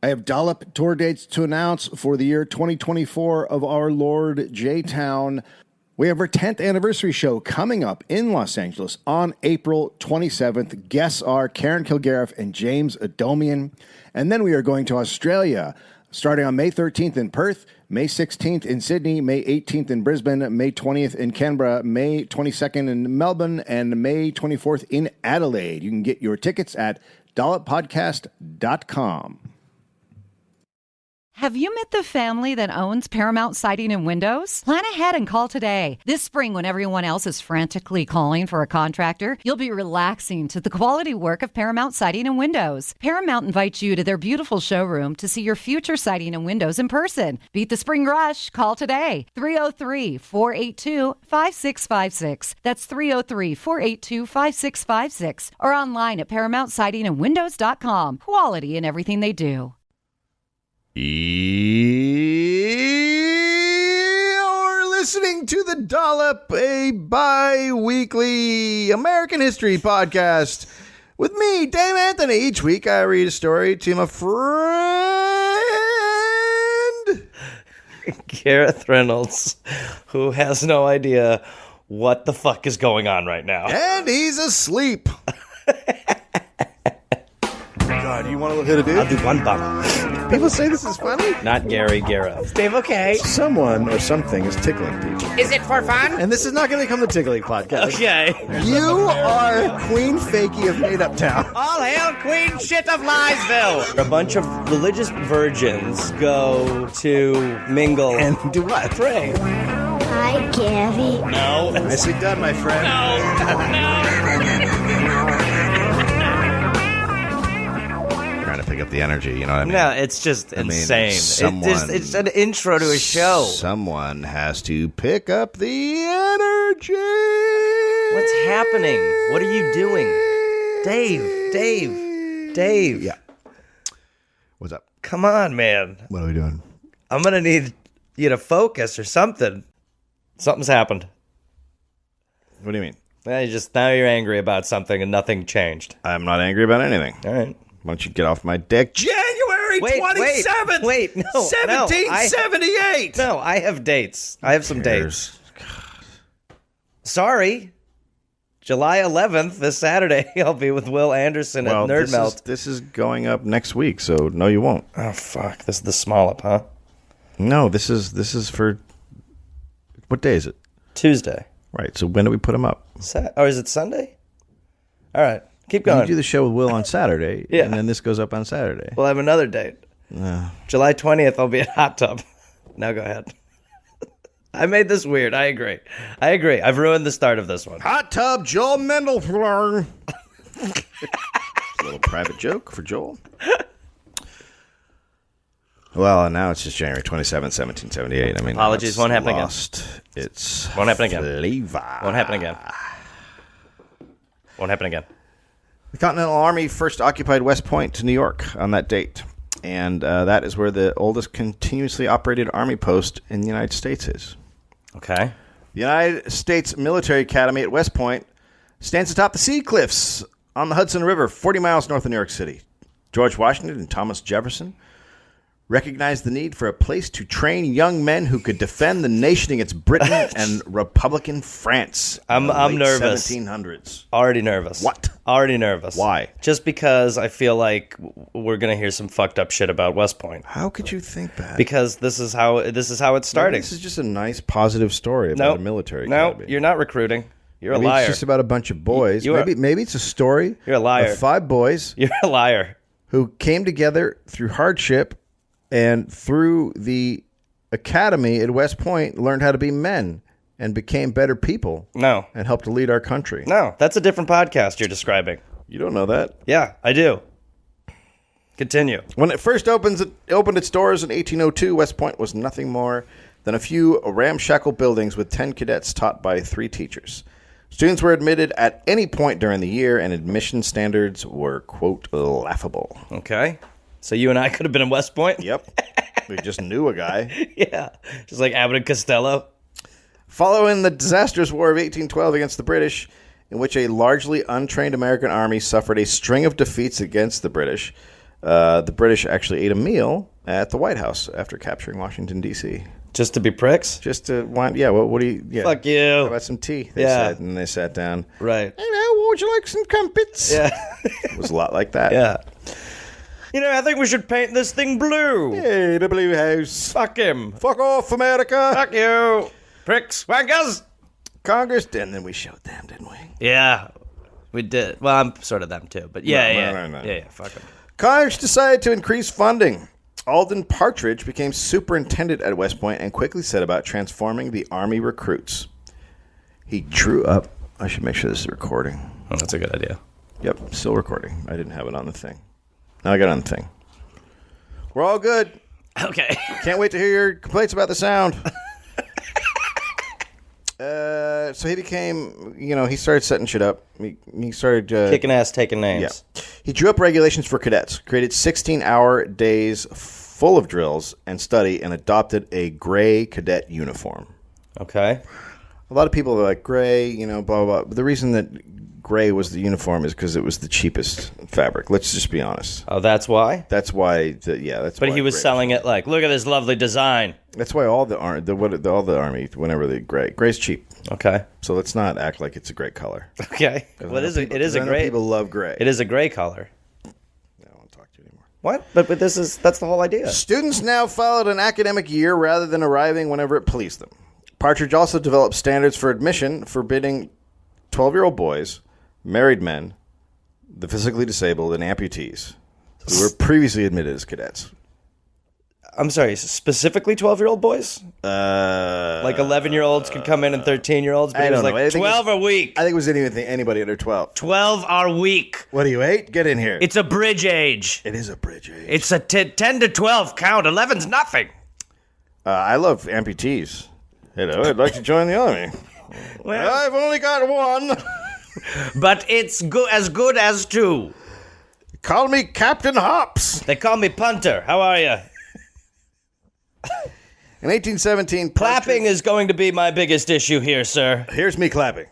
I have Dollop tour dates to announce for the year 2024 of our Lord J-Town. We have our 10th anniversary show coming up in Los Angeles on April 27th. Guests are Karen Kilgariff and James Adomian. And then we are going to Australia, starting on May 13th in Perth, May 16th in Sydney, May 18th in Brisbane, May 20th in Canberra, May 22nd in Melbourne, and May 24th in Adelaide. You can get your tickets at dolloppodcast.com. Have you met the family that owns Paramount Siding and Windows? Plan ahead and call today. This spring, when everyone else is frantically calling for a contractor, you'll be relaxing to the quality work of Paramount Siding and Windows. Paramount invites you to their beautiful showroom to see your future siding and windows in person. Beat the spring rush. Call today. 303-482-5656. That's 303-482-5656. Or online at ParamountSidingAndWindows.com. Quality in everything they do. You're listening to The Dollop, a bi-weekly American history podcast with me, Dave Anthony. Each week I read a story to my friend Gareth Reynolds, who has no idea what the fuck is going on right now. And he's asleep. God, you want to hit a dude? I'll do one bump. People say this is funny. Not Gary Gareth. Dave, okay. Someone or something is tickling people. Is it for fun? And this is not going to become the tickling podcast. Okay. You are Queen Fakey of Made Up Town. All hail Queen Shit of Liesville. A bunch of religious virgins go to mingle And do what? pray. Hi, Gary. No. Nicely done, my friend. Trying to pick up the energy, you know what I mean? No, it's just insane. It's an intro to a show. Someone has to pick up the energy. What's happening? What are you doing? Dave. Yeah. What's up? Come on, man. What are we doing? I'm going to need you to focus or something. Something's happened. What do you mean? Now you're angry about something and nothing changed. I'm not angry about anything. All right. Why don't you get off my dick? January 27th! Wait, no. 1778! No, I have dates. I have some dates. Sorry. July 11th, this Saturday, I'll be with Will Anderson at Nerd Melt. This is going up next week, so no, you won't. Oh, fuck. This is the small up, huh? No, this is for... What day is it? Tuesday. Right, so when do we put them up? Or is it Sunday? All right. Keep going. You do the show with Will on Saturday, Yeah. and then this goes up on Saturday. We'll have another date. July 20th, I'll be at Hot Tub. Now go ahead. I made this weird. I agree. I've ruined the start of this one. Hot Tub, Joel Mendelflern. A little private joke for Joel. Well, now it's just January 27th, 1778. I mean, Apologies, won't happen again. It's Won't happen again. flavor. Won't happen again. Won't happen again. The Continental Army first occupied West Point, New York, on that date. And that is where the oldest continuously operated Army post in the United States is. Okay. The United States Military Academy at West Point stands atop the Sea Cliffs on the Hudson River, 40 miles north of New York City. George Washington and Thomas Jefferson recognized the need for a place to train young men who could defend the nation against Britain and Republican France. I'm nervous. 1700s. Already nervous. What? Already nervous. Why? Just because I feel like we're gonna hear some fucked up shit about West Point. How could you think that? Because this is how it's starting. This is just a nice, positive story about a military academy. No, you're not recruiting. You're Maybe a liar. It's just about a bunch of boys. Maybe it's a story. You're a liar. Of 5 boys. You're a liar. Who came together through hardship and through the academy at West Point learned how to be men and became better people. No. And helped to lead our country. No, that's a different podcast you're describing. You don't know that? Yeah, I do. Continue. When it first opened its doors in 1802, West Point was nothing more than a few ramshackle buildings with 10 cadets taught by 3 teachers. Students were admitted at any point during the year, and admission standards were, quote, laughable. Okay. So you and I could have been in West Point? Yep. We just knew a guy. Yeah. Just like Abbott and Costello. Following the disastrous War of 1812 against the British, in which a largely untrained American army suffered a string of defeats against the British, The British actually ate a meal at the White House after capturing Washington, D.C. Just to be pricks? Just to want, what do you, Fuck you. How about some tea? They said, and they sat down. Right. Would you like some crumpets? Yeah. It was a lot like that. Yeah. I think we should paint this thing blue. Hey, the Blue House. Fuck him. Fuck off, America. Fuck you. Pricks. Wankers. Congress, and then we showed them, didn't we? Yeah. We did. Well, I'm sort of them too, but yeah. Yeah, fuck them. Congress decided to increase funding. Alden Partridge became superintendent at West Point and quickly set about transforming the Army recruits. He drew up... I should make sure this is recording. Oh, that's a good idea. Yep, still recording. I didn't have it on the thing. Now I got it on the thing. We're all good. Okay. Can't wait to hear your complaints about the sound. So he became, he started setting shit up. He started... kicking ass, taking names. Yeah. He drew up regulations for cadets, created 16-hour days full of drills and study, and adopted a gray cadet uniform. Okay. A lot of people are like, gray, blah, blah, blah. But the reason that gray was the uniform is because it was the cheapest fabric. Let's just be honest. Oh, that's why? That's why, that's But why he was selling it like, look at this lovely design. That's why all the Army, whenever they gray's cheap. Okay. So let's not act like it's a great color. Okay. Well, it is a gray. People love gray. It is a gray color. I don't want to talk to you anymore. What? But that's the whole idea. Students now followed an academic year rather than arriving whenever it pleased them. Partridge also developed standards for admission, forbidding 12-year-old boys, married men, the physically disabled, and amputees who were previously admitted as cadets. I'm sorry, specifically 12-year-old boys? Like 11-year-olds could come in and 13-year-olds, but I it was don't know. like 12 are weak. I think it was anybody under 12. 12 are weak. What are you, 8? Get in here. It's a bridge age. It is a bridge age. It's a 10 to 12 count. 11's nothing. I love amputees. I'd like to join the army. Well, I've only got one. But it's as good as 2. Call me Captain Hops. They call me Punter. How are you? In 1817, Clapping is going to be my biggest issue here, sir. Here's me clapping.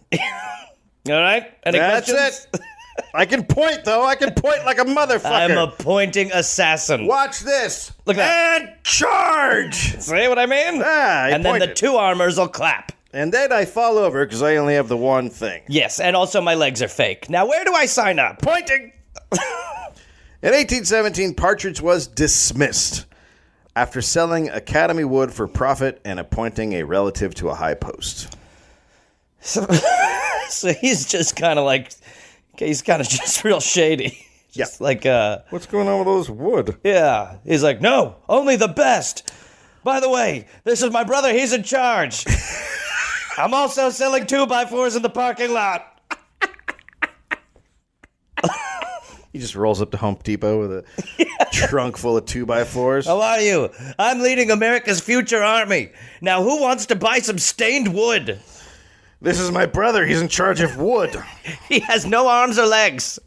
All right? Any That's questions? it. I can point, though. I can point like a motherfucker. I'm a pointing assassin. Watch this. Look at that. And charge. See what I mean? And then the 2 armors will clap. And then I fall over because I only have the one thing. Yes, and also my legs are fake. Now, where do I sign up? Pointing. In 1817, Partridge was dismissed after selling Academy wood for profit and appointing a relative to a high post. So he's just kind of like, he's kind of just real shady. Just like, what's going on with those wood? Yeah. He's like, no, only the best. By the way, this is my brother. He's in charge. I'm also selling 2x4s in the parking lot. He just rolls up to Home Depot with a trunk full of 2x4s. How are you? I'm leading America's future army. Now, who wants to buy some stained wood? This is my brother. He's in charge of wood. He has no arms or legs.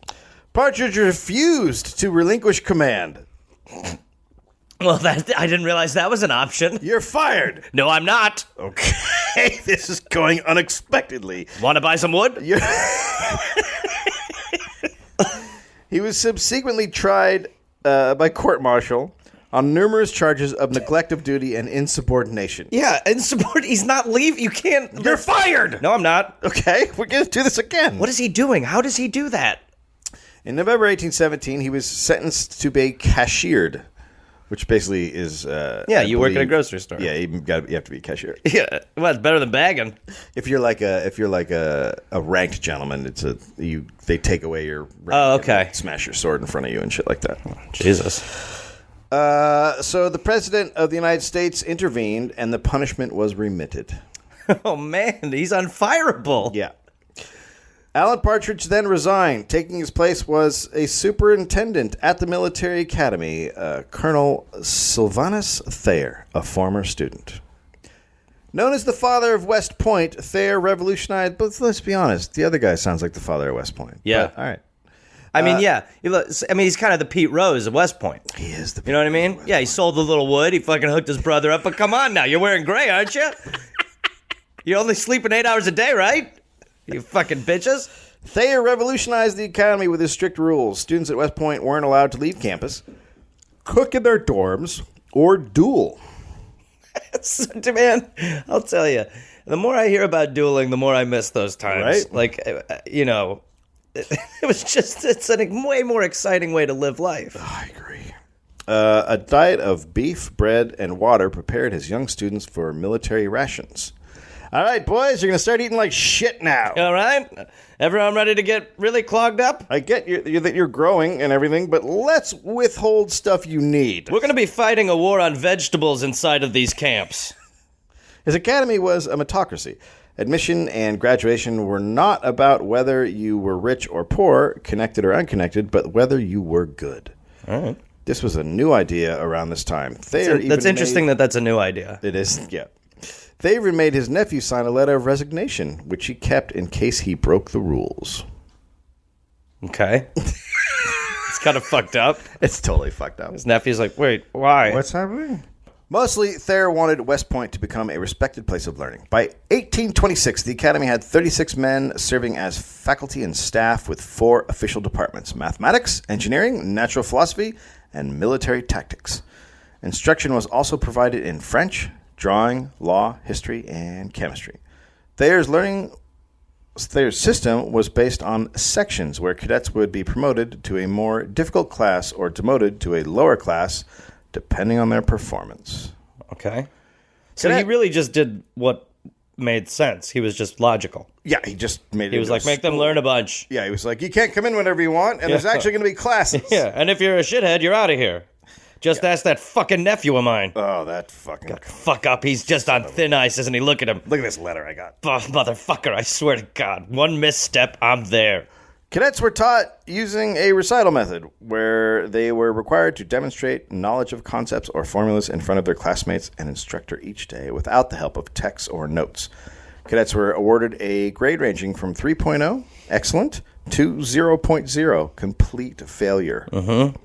Partridge refused to relinquish command. Well, I didn't realize that was an option. You're fired. No, I'm not. Okay, this is going unexpectedly. Want to buy some wood? He was subsequently tried by court-martial on numerous charges of neglect of duty and insubordination. Yeah, he's not leaving. You can't. You're fired! No, I'm not. Okay, we're going to do this again. What is he doing? How does he do that? In November 1817, he was sentenced to be cashiered, which basically is... you work at a grocery store. Yeah, you have to be a cashier. Yeah, well, it's better than bagging. If you're like a ranked gentleman, they take away your rank. Oh, okay. And smash your sword in front of you and shit like that. Jesus. So the president of the United States intervened, and the punishment was remitted. Oh man, he's unfireable. Yeah. Alan Partridge then resigned. Taking his place was a superintendent at the military academy, Colonel Sylvanus Thayer, a former student. Known as the father of West Point, Thayer revolutionized, but let's be honest, the other guy sounds like the father of West Point. Yeah. But, all right. I mean, yeah. He's kind of the Pete Rose of West Point. He is the You know what I mean? Yeah, he sold the little wood. He fucking hooked his brother up. But come on now, you're wearing gray, aren't you? You're only sleeping 8 hours a day, right? You fucking bitches. Thayer revolutionized the academy with his strict rules. Students at West Point weren't allowed to leave campus, cook in their dorms, or duel. Man, I'll tell you, the more I hear about dueling, the more I miss those times. Right? Like, it's a way more exciting way to live life. I agree. A diet of beef, bread, and water prepared his young students for military rations. All right, boys, you're going to start eating like shit now. All right? Everyone ready to get really clogged up? I get that you're growing and everything, but let's withhold stuff you need. We're going to be fighting a war on vegetables inside of these camps. His academy was a meritocracy. Admission and graduation were not about whether you were rich or poor, connected or unconnected, but whether you were good. All right. This was a new idea around this time. That's interesting that that's a new idea. It is, yeah. They even made his nephew sign a letter of resignation, which he kept in case he broke the rules. Okay. It's kind of fucked up. It's totally fucked up. His nephew's like, wait, why? What's happening? Mostly, Thayer wanted West Point to become a respected place of learning. By 1826, the academy had 36 men serving as faculty and staff with 4 official departments: mathematics, engineering, natural philosophy, and military tactics. Instruction was also provided in French, drawing, law, history, and chemistry. Thayer's system was based on sections where cadets would be promoted to a more difficult class or demoted to a lower class, depending on their performance. Okay. So he really just did what made sense. He was just logical. Yeah, he just made it. He was like, make them learn a bunch. Yeah, he was like, you can't come in whenever you want, and there's actually going to be classes. Yeah, and if you're a shithead, you're out of here. Just ask that fucking nephew of mine. Oh, that fucking... God, fuck up. He's just on thin ice, isn't he? Look at him. Look at this letter I got. Oh, motherfucker, I swear to God. One misstep, I'm there. Cadets were taught using a recital method where they were required to demonstrate knowledge of concepts or formulas in front of their classmates and instructor each day without the help of texts or notes. Cadets were awarded a grade ranging from 3.0, excellent, to 0.0, complete failure. Mm-hmm.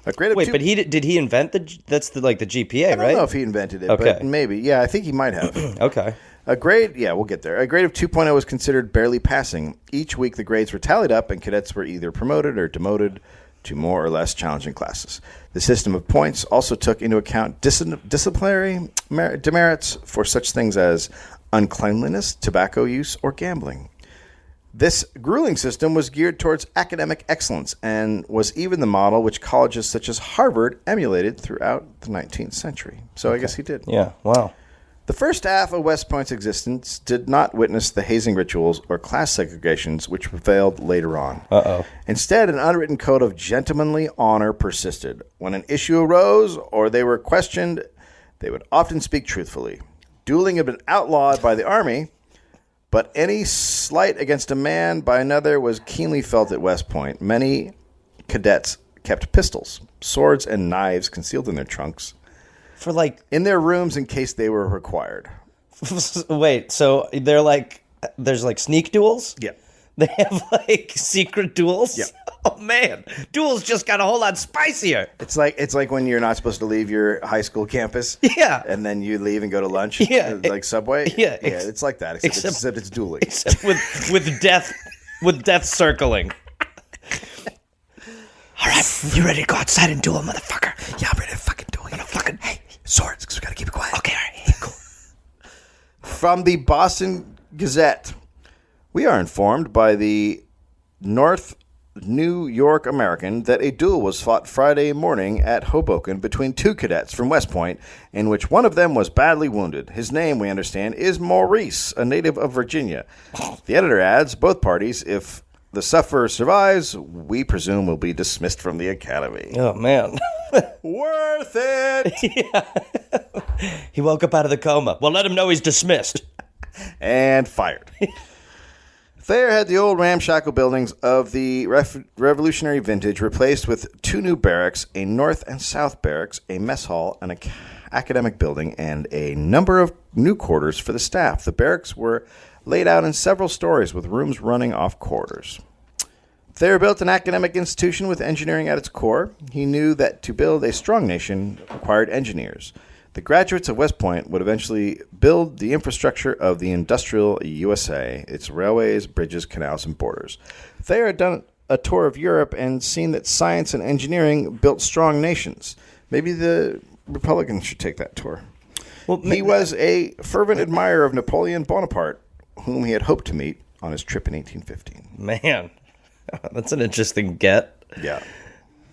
A grade of Wait, but did he invent that's the GPA, right? I don't know if he invented it, but maybe. Yeah, I think he might have. Okay. A grade, yeah, we'll get there. A grade of 2.0 was considered barely passing. Each week the grades were tallied up and cadets were either promoted or demoted to more or less challenging classes. The system of points also took into account disciplinary demerits for such things as uncleanliness, tobacco use, or gambling. This grueling system was geared towards academic excellence and was even the model which colleges such as Harvard emulated throughout the 19th century. So I guess he did. Yeah, wow. The first half of West Point's existence did not witness the hazing rituals or class segregations which prevailed later on. Uh-oh. Instead, an unwritten code of gentlemanly honor persisted. When an issue arose or they were questioned, they would often speak truthfully. Dueling had been outlawed by the Army, but any slight against a man by another was keenly felt at West Point. Many cadets kept pistols, swords, and knives concealed in their trunks. In their rooms in case they were required. Wait, so there's sneak duels? Yeah. They have secret duels? Yeah. Oh man, duels just got a whole lot spicier. It's like when you're not supposed to leave your high school campus. Yeah. And then you leave and go to lunch. Yeah. Like Subway. Yeah. It's like that, except it's dueling. Except with death circling. All right, you ready to go outside and duel, motherfucker? Yeah, I'm ready to fucking duel. Hey, swords, because we gotta keep it quiet. Okay, all right, cool. From the Boston Gazette, we are informed by the North New York American that a duel was fought Friday morning at Hoboken between 2 cadets from West Point, in which one of them was badly wounded. His name, we understand, is Maurice, a native of Virginia. The editor adds, both parties, if the sufferer survives, we presume will be dismissed from the academy. Oh, man. Worth it! Yeah. He woke up out of the coma. Well, let him know he's dismissed. And fired. Thayer had the old ramshackle buildings of the Revolutionary vintage replaced with 2 new barracks, a north and south barracks, a mess hall, an academic building, and a number of new quarters for the staff. The barracks were laid out in several stories with rooms running off corridors. Thayer built an academic institution with engineering at its core. He knew that to build a strong nation required engineers. The graduates of West Point would eventually build the infrastructure of the industrial USA, its railways, bridges, canals, and borders. Thayer had done a tour of Europe and seen that science and engineering built strong nations. Maybe the Republicans should take that tour. Well, he was a fervent admirer of Napoleon Bonaparte, whom he had hoped to meet on his trip in 1815. Man, that's an interesting get. Yeah.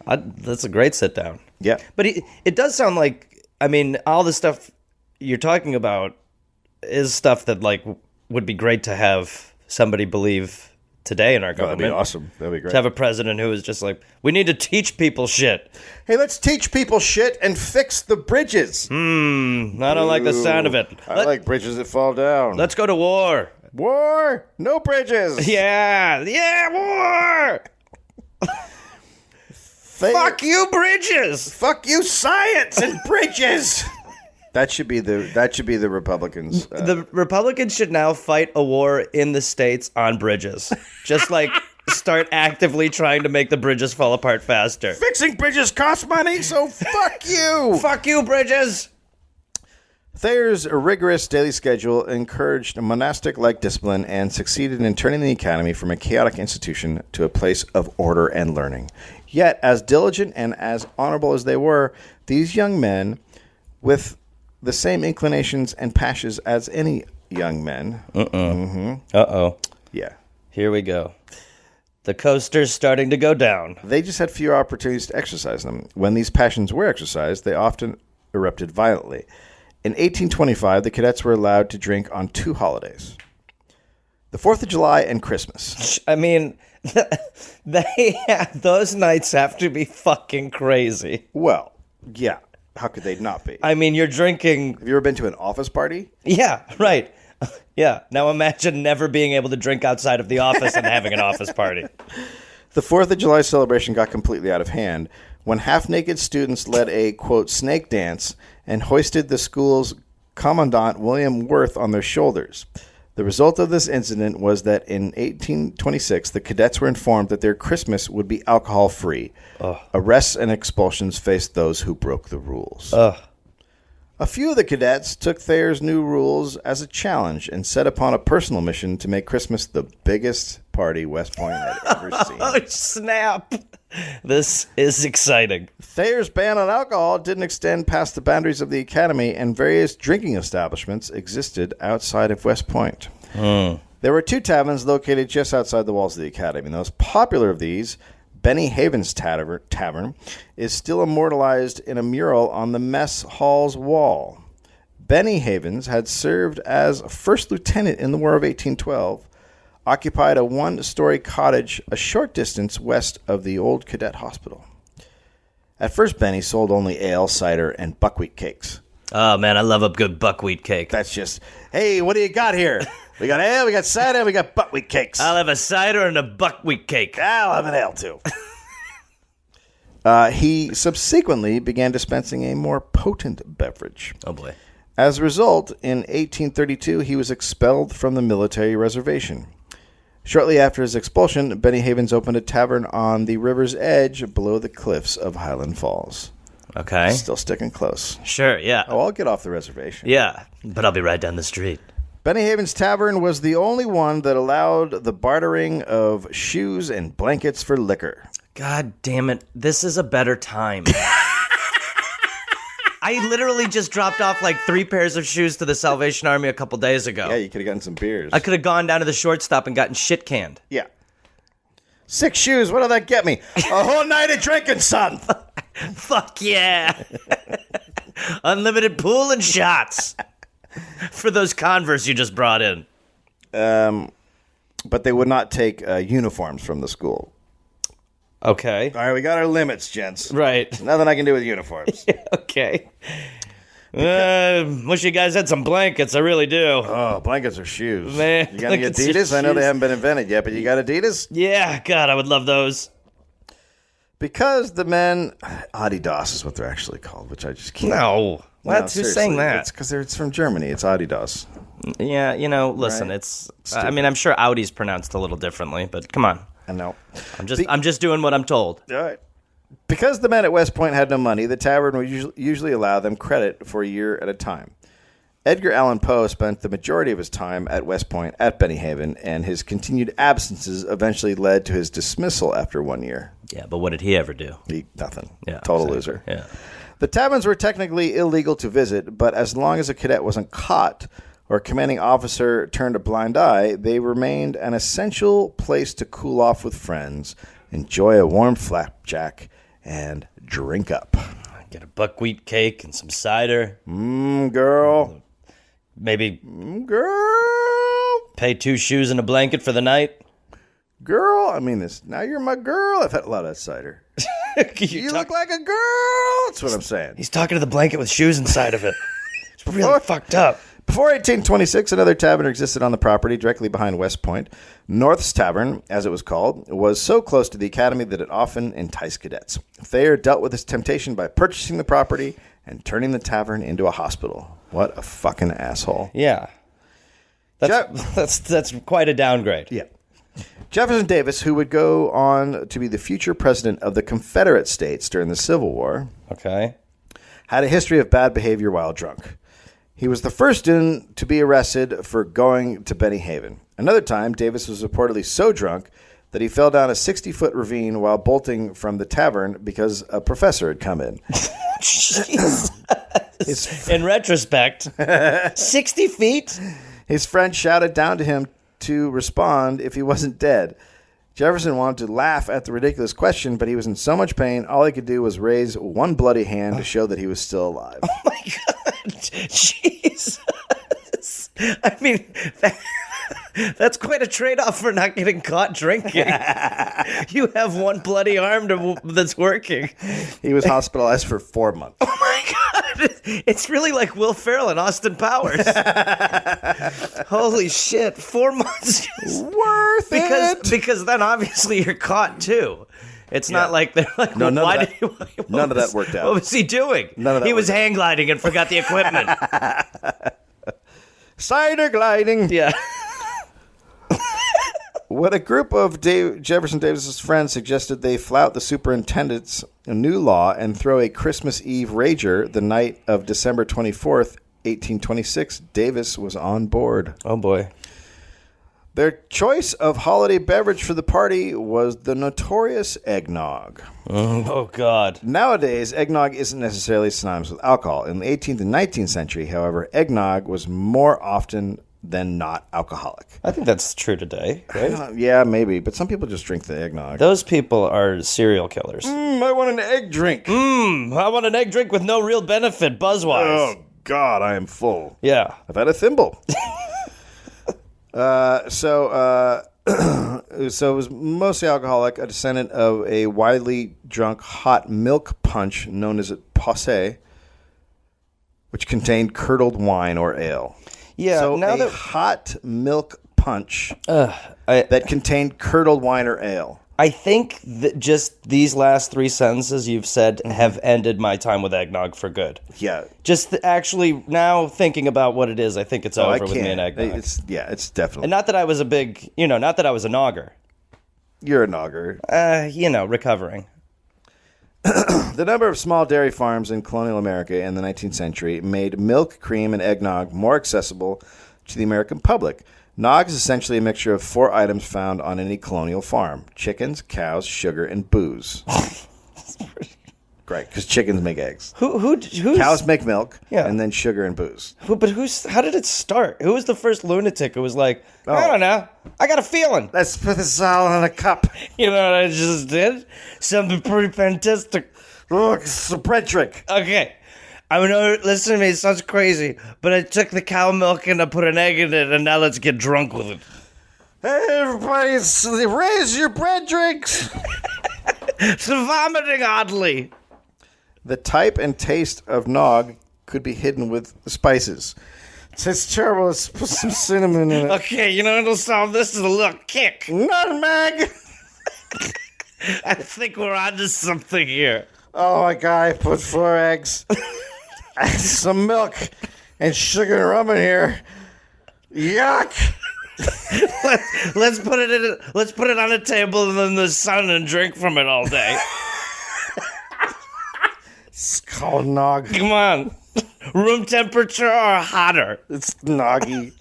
That's a great sit down. Yeah. But it does sound like, I mean, all the stuff you're talking about is stuff that, like, would be great to have somebody believe today in our government. That'd be awesome. That'd be great. To have a president who is just like, we need to teach people shit. Hey, let's teach people shit and fix the bridges. I don't like the sound of it. I like bridges that fall down. Let's go to war. War! No bridges! Yeah, war! Fuck you, bridges! Fuck you, science and bridges! That should be the Republicans. The Republicans should now fight a war in the States on bridges. Just like start actively trying to make the bridges fall apart faster. Fixing bridges costs money, so fuck you! Fuck you, bridges! Thayer's rigorous daily schedule encouraged a monastic-like discipline and succeeded in turning the academy from a chaotic institution to a place of order and learning. Yet, as diligent and as honorable as they were, these young men, with the same inclinations and passions as any young men. Yeah. Here we go. The coaster's starting to go down. They just had few opportunities to exercise them. When these passions were exercised, they often erupted violently. In 1825, the cadets were allowed to drink on 2 holidays. The 4th of July and Christmas. I mean, those nights have to be fucking crazy. Well, yeah. How could they not be? I mean, you're drinking... Have you ever been to an office party? Yeah, right. Yeah. Now imagine never being able to drink outside of the office and having an office party. The 4th of July celebration got completely out of hand when half-naked students led a, quote, snake dance and hoisted the school's commandant, William Worth, on their shoulders. The result of this incident was that in 1826, the cadets were informed that their Christmas would be alcohol-free. Arrests and expulsions faced those who broke the rules. A few of the cadets took Thayer's new rules as a challenge and set upon a personal mission to make Christmas the biggest party West Point had ever seen. Oh, snap. This is exciting. Thayer's ban on alcohol didn't extend past the boundaries of the academy, and various drinking establishments existed outside of West Point. There were 2 taverns located just outside the walls of the academy. The most popular of these, Benny Haven's Tavern, is still immortalized in a mural on the mess hall's wall. Benny Havens had served as first lieutenant in the War of 1812, occupied a 1-story cottage a short distance west of the old cadet hospital. At first, Benny sold only ale, cider, and buckwheat cakes. Oh, man, I love a good buckwheat cake. That's just, hey, what do you got here? We got ale, we got cider, we got buckwheat cakes. I'll have a cider and a buckwheat cake. I'll have an ale, too. He subsequently began dispensing a more potent beverage. Oh, boy. As a result, in 1832, he was expelled from the military reservation. Shortly after his expulsion, Benny Havens opened a tavern on the river's edge below the cliffs of Highland Falls. Okay. Still sticking close. Sure, yeah. Oh, I'll get off the reservation. Yeah, but I'll be right down the street. Benny Havens Tavern was the only one that allowed the bartering of shoes and blankets for liquor. God damn it. This is a better time. I literally just dropped off like 3 pairs of shoes to the Salvation Army a couple days ago. Yeah, you could have gotten some beers. I could have gone down to the shortstop and gotten shit canned. Yeah. 6 shoes, what'll that get me? A whole night of drinking, son! Fuck yeah! Unlimited pool and shots for those Converse you just brought in. But they would not take uniforms from the school. Okay. All right, we got our limits, gents. Right. Nothing I can do with uniforms. Yeah, okay. Wish you guys had some blankets. I really do. Oh, blankets or shoes? Man, you got any Adidas? I know they haven't been invented yet, but you got Adidas? Yeah, God, I would love those. Because the men... Adidas is what they're actually called, which I just can't... No. What? No, Who's seriously. saying that? It's because it's from Germany. It's Adidas. Yeah, listen, Right? it's... I mean, I'm sure Audi's pronounced a little differently, but come on. I know. I'm just doing what I'm told. All right. Because the men at West Point had no money, the tavern would usually allow them credit for a year at a time. Edgar Allan Poe spent the majority of his time at West Point at Benny Haven, and his continued absences eventually led to his dismissal after 1 year. Yeah, but what did he ever do? Nothing. Yeah, Total exactly. loser. Yeah. The taverns were technically illegal to visit, but as long as a cadet wasn't caught or a commanding officer turned a blind eye, they remained an essential place to cool off with friends, enjoy a warm flapjack, and drink up. Get a buckwheat cake and some cider. Girl. Maybe Girl. pay 2 shoes and a blanket for the night. Girl. I mean this. Now you're my girl. I've had a lot of that cider. You look like a girl. That's what I'm saying. He's talking to the blanket with shoes inside of it. It's really fucked up. Before 1826, another tavern existed on the property directly behind West Point. North's Tavern, as it was called, was so close to the academy that it often enticed cadets. Thayer dealt with this temptation by purchasing the property and turning the tavern into a hospital. What a fucking asshole. Yeah. That's quite a downgrade. Yeah. Jefferson Davis, who would go on to be the future president of the Confederate States during the Civil War, Okay. had a history of bad behavior while drunk. He was the first to be arrested for going to Benny Haven. Another time, Davis was reportedly so drunk that he fell down a 60-foot ravine while bolting from the tavern because a professor had come in. Jesus. In retrospect, 60 feet? His friend shouted down to him to respond if he wasn't dead. Jefferson wanted to laugh at the ridiculous question, but he was in so much pain, all he could do was raise one bloody hand to show that he was still alive. Oh my God. Jesus. I mean, that's quite a trade-off for not getting caught drinking. You have one bloody arm that's working. He was hospitalized for 4 months. Oh my God. It's really like Will Ferrell and Austin Powers. Holy shit. 4 months. Worth it. Because then obviously you're caught too. It's not like they're like, no, none why of did none of that worked out. What was he doing? None of that he was worked out. hang gliding and forgot the equipment. Cider gliding. Yeah. When a group of Jefferson Davis's friends suggested they flout the superintendent's new law and throw a Christmas Eve rager the night of December 24th, 1826, Davis was on board. Oh boy. Their choice of holiday beverage for the party was the notorious eggnog. Oh God. Nowadays, eggnog isn't necessarily synonymous with alcohol. In the 18th and 19th century, however, eggnog was more often than not alcoholic. I think that's true today, right? Yeah, maybe, but some people just drink the eggnog. Those people are serial killers. I want an egg drink. I want an egg drink with no real benefit, buzz-wise. Oh, God, I am full. Yeah. I've had a thimble. So it was mostly alcoholic, a descendant of a widely drunk hot milk punch known as a posse, which contained curdled wine or ale. Yeah, So now a that hot milk punch that contained curdled wine or ale. I think that just these last 3 sentences you've said have ended my time with eggnog for good. Yeah. Just actually now thinking about what it is, I think it's over I with can't. me and eggnog. It's definitely. And not that I was a big, not that I was a nogger. You're a nogger. Recovering. The number of small dairy farms in colonial America in the 19th century made milk, cream, and eggnog more accessible to the American public. Nog is essentially a mixture of 4 items found on any colonial farm: chickens, cows, sugar, and booze. Great, because chickens make eggs. Who's Cows make milk, Yeah. and then sugar and booze. How did it start? Who was the first lunatic who was like, I don't know, I got a feeling. Let's put this all in a cup. You know what I just did? Something pretty fantastic. Look, it's a bread trick. Okay. I know, listen to me, it sounds crazy, but I took the cow milk and I put an egg in it, and now let's get drunk with it. Hey, everybody, raise your bread drinks. It's vomiting oddly. The type and taste of nog could be hidden with spices. It's terrible. Let's put some cinnamon in it. Okay, it'll solve this is a little kick. Nutmeg. I think we're onto something here. Oh my God! I put 4 eggs, some milk, and sugar and rum in here. Yuck! Let's put it on a table in the sun and drink from it all day. It's called nog. Come on. Room temperature or hotter? It's noggy.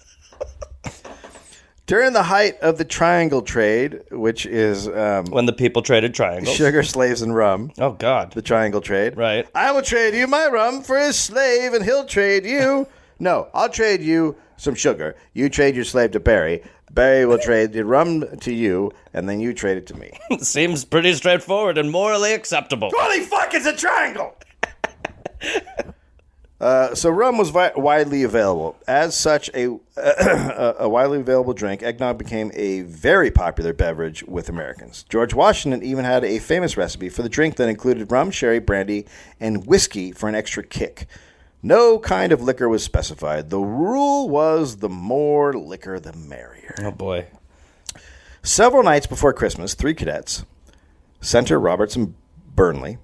During the height of the triangle trade, which is When the people traded triangles. sugar, slaves, and rum, Oh, God. the triangle trade. Right. I will trade you my rum for his slave, and he'll trade you. No, I'll trade you some sugar. You trade your slave to Barry. Barry will trade the rum to you, and then you trade it to me. Seems pretty straightforward and morally acceptable. Holy fuck, it's a triangle! So rum was widely available. As such, a widely available drink, eggnog became a very popular beverage with Americans. George Washington even had a famous recipe for the drink that included rum, sherry, brandy, and whiskey for an extra kick. No kind of liquor was specified. The rule was the more liquor, the merrier. Oh, boy. Several nights before Christmas, 3 cadets, Center, Roberts, and Burnley,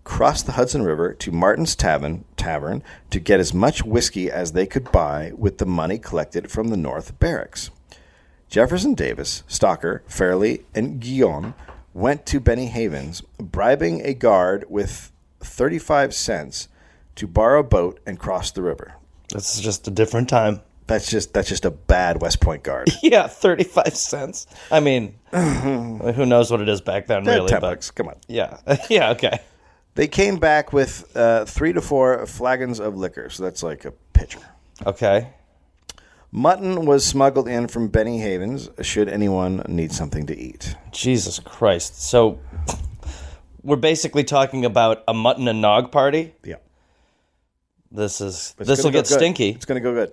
crossed the Hudson River to Martin's Tavern to get as much whiskey as they could buy with the money collected from the North Barracks. Jefferson Davis, Stocker, Fairley, and Guion went to Benny Havens, bribing a guard with 35 cents to borrow a boat and cross the river. This is just a different time. That's just a bad West Point guard. Yeah, 35 cents. I mean, who knows what it is back then, really. 10 but bucks. Come on. Yeah. Yeah, okay. They came back with 3 to 4 flagons of liquor, so that's like a pitcher. Okay. Mutton was smuggled in from Benny Havens should anyone need something to eat. Jesus Christ. So we're basically talking about a mutton and nog party? Yeah. This will gonna get go good. stinky. It's going to go good.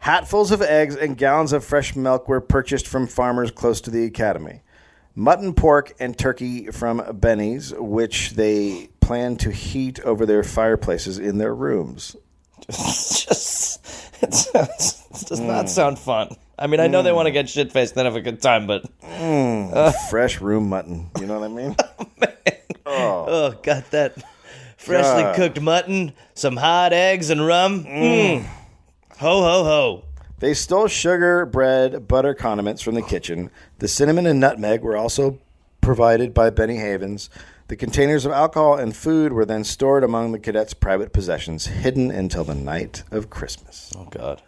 Hatfuls of eggs and gallons of fresh milk were purchased from farmers close to the academy. Mutton, pork, and turkey from Benny's, which they planned to heat over their fireplaces in their rooms. It does not sound fun. I mean, I know they want to get shit-faced and have a good time, but... Fresh room mutton. You know what I mean? Oh, got that freshly cooked mutton, some hot eggs and rum. Ho, ho, ho. They stole sugar, bread, butter, condiments from the kitchen. The cinnamon and nutmeg were also provided by Benny Havens. The containers of alcohol and food were then stored among the cadets' private possessions, hidden until the night of Christmas. Oh, God.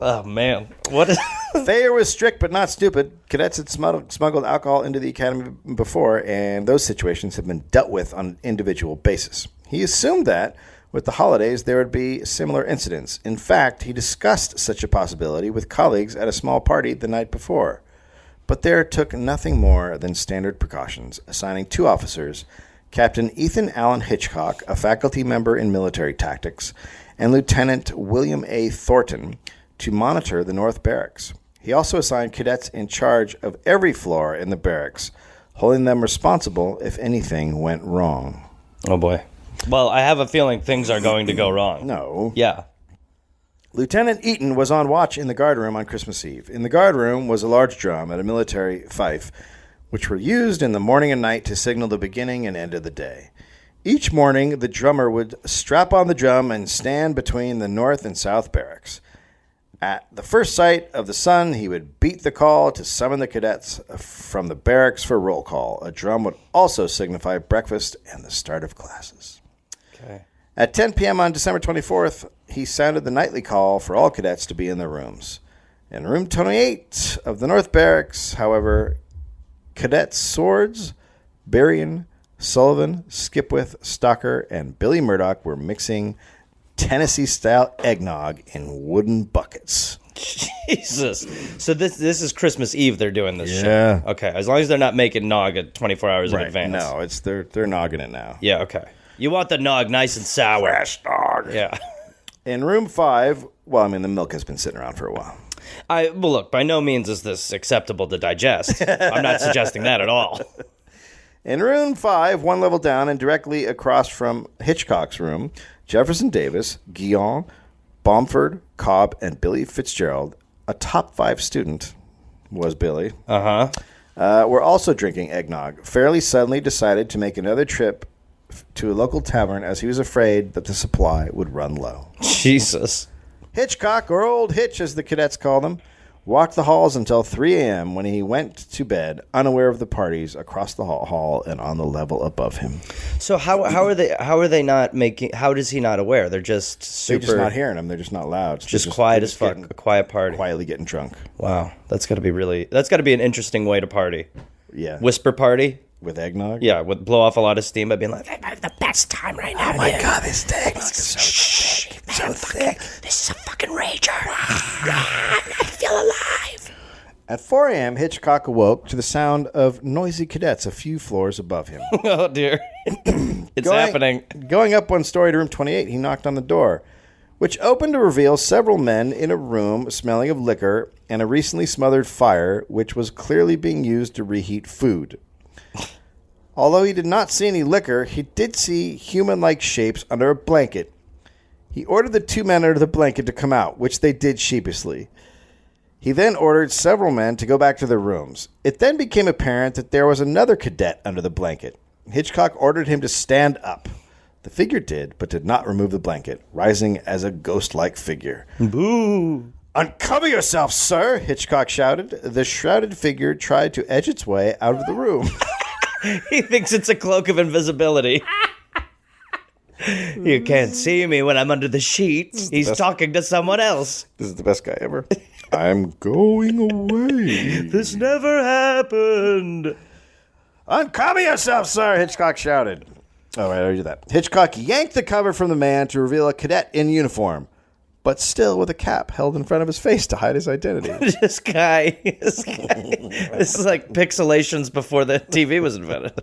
Oh, man. What is... Thayer was strict but not stupid. Cadets had smuggled alcohol into the academy before, and those situations have been dealt with on an individual basis. He assumed that, with the holidays, there would be similar incidents. In fact, he discussed such a possibility with colleagues at a small party the night before. But there took nothing more than standard precautions, assigning 2 officers, Captain Ethan Allen Hitchcock, a faculty member in military tactics, and Lieutenant William A. Thornton, to monitor the North Barracks. He also assigned cadets in charge of every floor in the barracks, holding them responsible if anything went wrong. Oh, boy. Well, I have a feeling things are going to go wrong. No. Yeah. Lieutenant Eaton was on watch in the guardroom on Christmas Eve. In the guardroom was a large drum and a military fife, which were used in the morning and night to signal the beginning and end of the day. Each morning, the drummer would strap on the drum and stand between the north and south barracks. At the first sight of the sun, he would beat the call to summon the cadets from the barracks for roll call. A drum would also signify breakfast and the start of classes. Okay. At 10 p.m. on December 24th, he sounded the nightly call for all cadets to be in their rooms. In room 28 of the North Barracks, however, cadets Swords, Berrien, Sullivan, Skipwith, Stocker, and Billy Murdoch were mixing Tennessee-style eggnog in wooden buckets. Jesus. So this is Christmas Eve they're doing this shit. Yeah. Okay, as long as they're not making nog at 24 hours in advance. No, they're nogging it now. Yeah, okay. You want the nog nice and sour. Fresh nog. Yeah. In room 5, well, I mean, the milk has been sitting around for a while. Well, look, by no means is this acceptable to digest. I'm not suggesting that at all. In room 5, 1 level down and directly across from Hitchcock's room, Jefferson Davis, Guion, Bomford, Cobb, and Billy Fitzgerald, a top 5 student, was Billy, were also drinking eggnog. Fairly suddenly decided to make another trip to a local tavern as he was afraid that the supply would run low. Jesus. Hitchcock, or Old Hitch as the cadets call them, walked the halls until 3 a.m. when he went to bed, unaware of the parties across the hall and on the level above him. So how are they not making? How is he not aware? They're just super. They're just not hearing him. They're just not loud. It's just quiet as fuck. A quiet party. Quietly getting drunk. Wow, that's got to be an interesting way to party. Yeah. Whisper party. With eggnog? Yeah, would blow off a lot of steam by being like, I have the best time right now. Oh my God, this eggnog is so thick. This is a fucking rager. I feel alive. At 4 a.m., Hitchcock awoke to the sound of noisy cadets a few floors above him. Oh, dear. It's happening. Going up one story to room 28, he knocked on the door, which opened to reveal several men in a room smelling of liquor and a recently smothered fire, which was clearly being used to reheat food. Although he did not see any liquor, he did see human-like shapes under a blanket. He ordered the 2 men under the blanket to come out, which they did sheepishly. He then ordered several men to go back to their rooms. It then became apparent that there was another cadet under the blanket. Hitchcock ordered him to stand up. The figure did, but did not remove the blanket, rising as a ghost-like figure. Boo! "Uncover yourself, sir!" Hitchcock shouted. The shrouded figure tried to edge its way out of the room. He thinks it's a cloak of invisibility. You can't see me when I'm under the sheets. He's talking to someone else. This is the best guy ever. I'm going away. This never happened. "Uncover yourself, sir!" Hitchcock shouted. Oh, right, I already did that. Hitchcock yanked the cover from the man to reveal a cadet in uniform, but still with a cap held in front of his face to hide his identity. This guy. This is like pixelations before the TV was invented.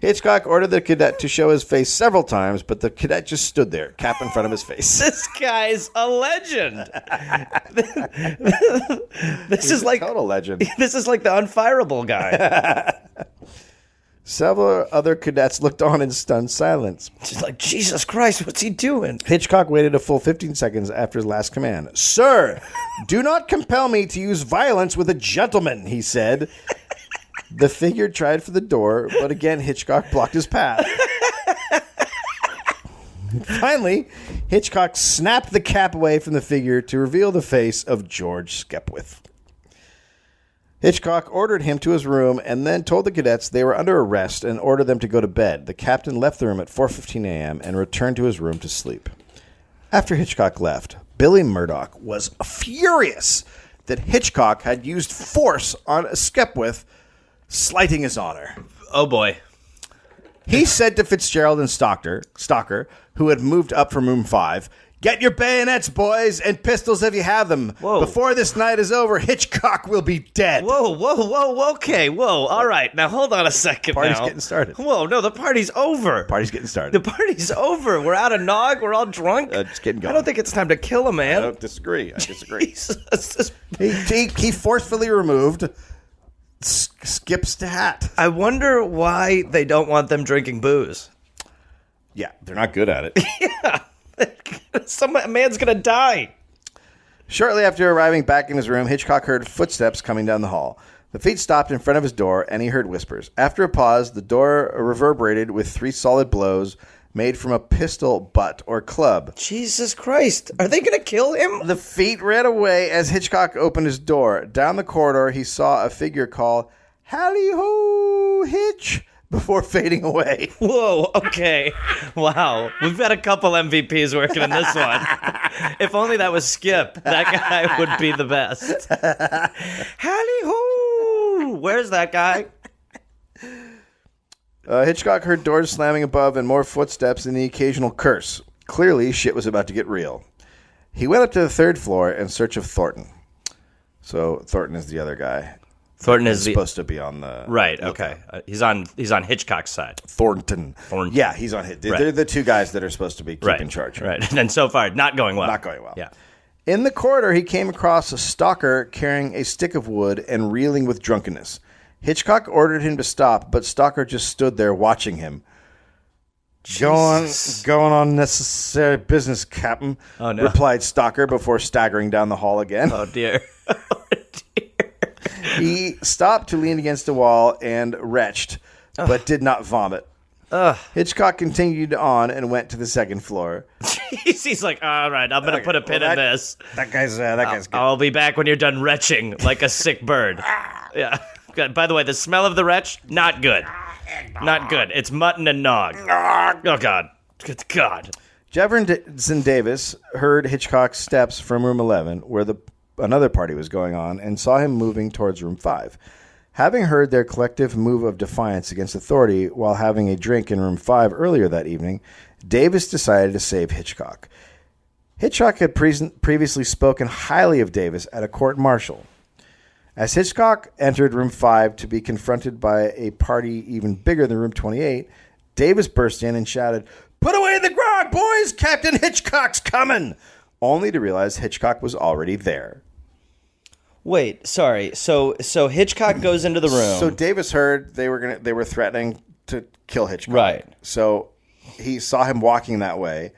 Hitchcock ordered the cadet to show his face several times, but the cadet just stood there, cap in front of his face. This guy's a legend. This is like total legend. This is like the unfireable guy. Several other cadets looked on in stunned silence. She's like, Jesus Christ, what's he doing? Hitchcock waited a full 15 seconds after his last command. "Sir, do not compel me to use violence with a gentleman," he said. The figure tried for the door, but again Hitchcock blocked his path. Finally, Hitchcock snapped the cap away from the figure to reveal the face of George Skepwith. Hitchcock ordered him to his room and then told the cadets they were under arrest and ordered them to go to bed. The captain left the room at 4:15 a.m. and returned to his room to sleep. After Hitchcock left, Billy Murdoch was furious that Hitchcock had used force on Skepwith, slighting his honor. Oh, boy. He said to Fitzgerald and Stalker, who had moved up from room 5, "Get your bayonets, boys, and pistols if you have them. Whoa. Before this night is over, Hitchcock will be dead." Whoa, okay, whoa, all right. Now, hold on a second Party's now. getting started. Whoa, no, the party's over. Party's getting started. The party's over. We're out of nog. We're all drunk. It's getting going. I don't think it's time to kill a man. I don't disagree. I disagree. Jesus. He forcefully removed Skip's hat. I wonder why they don't want them drinking booze. Yeah, they're not good at it. Yeah. A man's going to die. Shortly after arriving back in his room, Hitchcock heard footsteps coming down the hall. The feet stopped in front of his door, and he heard whispers. After a pause, the door reverberated with 3 solid blows made from a pistol butt or club. Jesus Christ. Are they going to kill him? The feet ran away as Hitchcock opened his door. Down the corridor, he saw a figure call, "Hally-ho, Hitch," before fading away. Whoa, okay. Wow. We've got a couple MVPs working in this one. If only that was Skip. That guy would be the best. Hally-ho! Where's that guy? Hitchcock heard doors slamming above and more footsteps and the occasional curse. Clearly, shit was about to get real. He went up to the 3rd floor in search of Thornton. So Thornton is the other guy. Thornton is supposed to be on the right. Okay, he's on Hitchcock's side. Thornton. Yeah, he's on his. They're the 2 guys that are supposed to be keeping charge. Right, and so far not going well. Not going well. Yeah. In the corridor, he came across a stalker carrying a stick of wood and reeling with drunkenness. Hitchcock ordered him to stop, but Stalker just stood there watching him. Going on necessary business, Captain, oh, no. replied Stalker before staggering down the hall again. Oh, dear. He stopped to lean against a wall and retched, but did not vomit. Hitchcock continued on and went to the second floor. He's like, all right, I'm going to put a pin in this. That guy's good. I'll be back when you're done retching like a sick bird. Yeah. Good. By the way, the smell of the retch, not good. Not good. It's mutton and nog. Oh, God. Good God. Jefferson Davis heard Hitchcock's steps from room 11, where another party was going on, and saw him moving towards room 5. Having heard their collective move of defiance against authority while having a drink in room 5 earlier that evening, Davis decided to save Hitchcock. Hitchcock had previously spoken highly of Davis at a court-martial. As Hitchcock entered room 5 to be confronted by a party even bigger than room 28, Davis burst in and shouted, "Put away the grog, boys! Captain Hitchcock's coming!" Only to realize Hitchcock was already there. Wait, sorry. So Hitchcock goes into the room. So Davis heard they were threatening to kill Hitchcock. Right. So he saw him walking that way,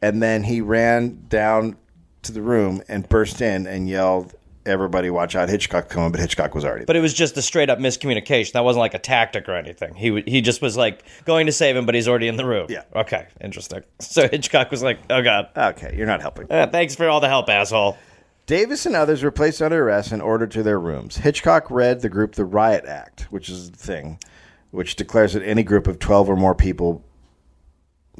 and then he ran down to the room and burst in and yelled, "Everybody watch out, Hitchcock coming," but Hitchcock was already there. But it was just a straight up miscommunication. That wasn't like a tactic or anything. He just was like going to save him, but he's already in the room. Yeah. Okay, interesting. So Hitchcock was like, oh, God. Okay, you're not helping. Thanks for all the help, asshole. Davis and others were placed under arrest and ordered to their rooms. Hitchcock read the group the Riot Act, which is the thing, which declares that any group of 12 or more people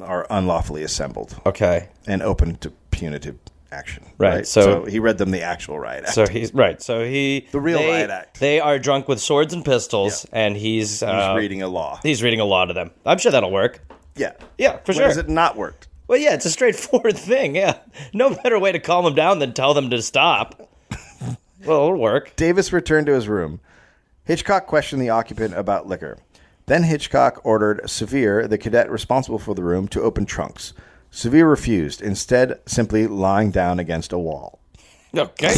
are unlawfully assembled. Okay. And open to punitive action. Right. So he read them the actual Riot Act. The real Riot Act. They are drunk with swords and pistols, and he's reading a law. He's reading a law to them. I'm sure that'll work. Yeah. Yeah, for sure. When has it not worked? Well, yeah, it's a straightforward thing, yeah. No better way to calm them down than tell them to stop. Well, it'll work. Davis returned to his room. Hitchcock questioned the occupant about liquor. Then Hitchcock ordered Sevier, the cadet responsible for the room, to open trunks. Sevier refused, instead simply lying down against a wall. Okay.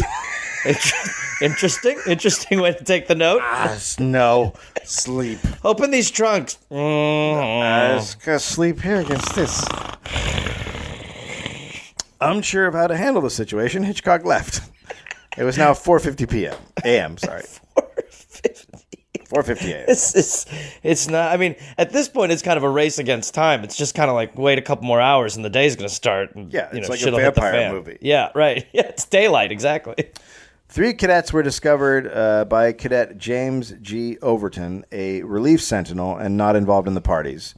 Interesting way to take the note. No, sleep. Open these trunks. I was going to sleep here against this. Unsure of how to handle the situation, Hitchcock left. It was now 4:50 p.m. a.m. Sorry. 4:50 a.m. It's not. I mean, at this point, it's kind of a race against time. It's just kind of like wait a couple more hours and the day's going to start. And, yeah, it's like a shit'll hit the vampire fan. movie. Yeah, right. Yeah, it's daylight exactly. 3 cadets were discovered by Cadet James G. Overton, a relief sentinel and not involved in the parties.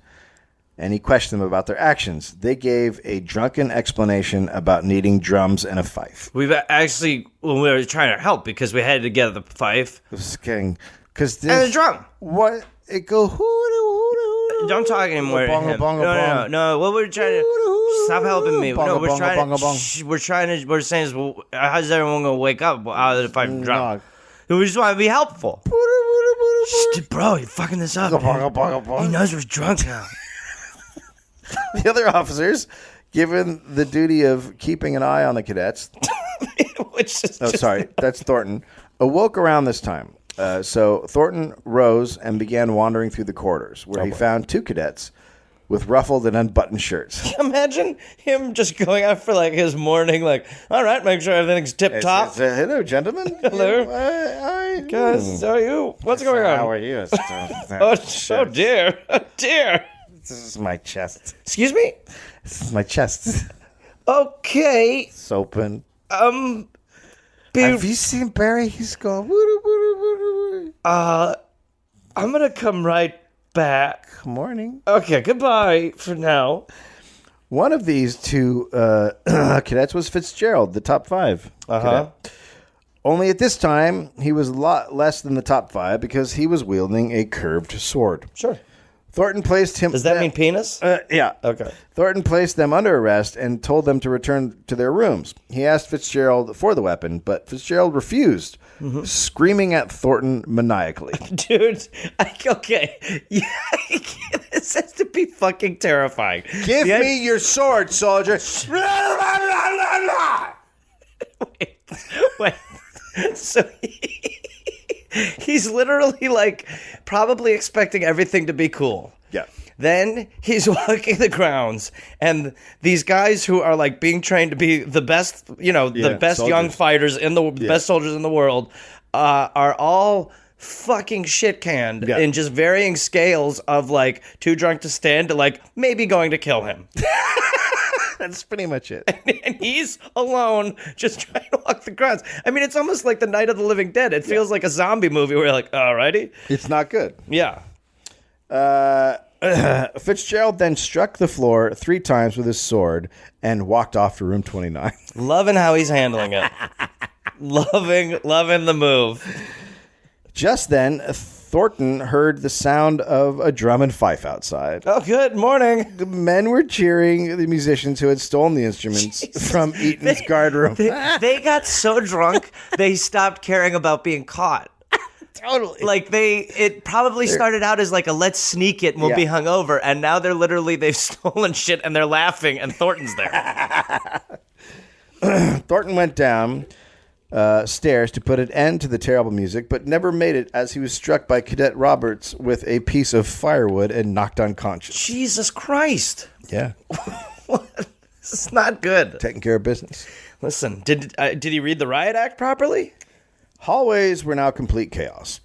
And he questioned them about their actions. They gave a drunken explanation about needing drums and a fife. We've actually, when we were trying to help, because we had to get the fife. This is getting... Cause and the drum. What? It go... Don't talk anymore. No. What we're trying to... Stop helping me. No, we're trying to... We're saying is, well, how's everyone going to wake up out of the fife and drum? We just want to be helpful. Bro, you're fucking this up. He knows we're drunk now. The other officers, given the duty of keeping an eye on the cadets, sorry, that's Thornton, awoke around this time. So Thornton rose and began wandering through the corridors, where he found 2 cadets with ruffled and unbuttoned shirts. Imagine him just going out for like his morning, like, all right, make sure everything's tip top. Hello, gentlemen. Hello. Guys, how are you? What's going on? How are you? Oh, dear. Oh, dear. This is my chest. Excuse me? This is my chest. Okay. It's open. Have you seen Barry? He's going... I'm going to come right back. Good morning. Okay, goodbye for now. One of these 2 cadets was Fitzgerald, the top 5 cadet. Only at this time, he was a lot less than the top 5 because he was wielding a curved sword. Sure. Thornton placed him... Does that mean penis? Yeah. Okay. Thornton placed them under arrest and told them to return to their rooms. He asked Fitzgerald for the weapon, but Fitzgerald refused, screaming at Thornton maniacally. Dude, okay. Yeah, this has to be fucking terrifying. Give me your sword, soldier. Wait. So he's literally like probably expecting everything to be cool. Yeah. Then he's walking the grounds, and these guys who are like being trained to be the best, the best soldiers. Young fighters in the best soldiers in the world, are all fucking shit canned Yeah. in just varying scales of like too drunk to stand to like maybe going to kill him. That's pretty much it. And he's alone just trying to walk the grounds. I mean, it's almost like the Night of the Living Dead. It feels like a zombie movie where you're like, alrighty. It's not good. Yeah. Fitzgerald then struck the floor 3 times with his sword and walked off to room 29. Loving how he's handling it. loving the move. Just then, Thornton heard the sound of a drum and fife outside. Oh, good morning. The men were cheering the musicians who had stolen the instruments from Eaton's guard room. They got so drunk, they stopped caring about being caught. Totally. Like it probably started out as like a let's sneak it and we'll be hungover, and now they've stolen shit and they're laughing and Thornton's there. Thornton went down stairs to put an end to the terrible music, but never made it as he was struck by Cadet Roberts with a piece of firewood and knocked unconscious. Jesus Christ. Yeah. This is not good. Taking care of business. Listen, did he read the Riot Act properly? Hallways were now complete chaos.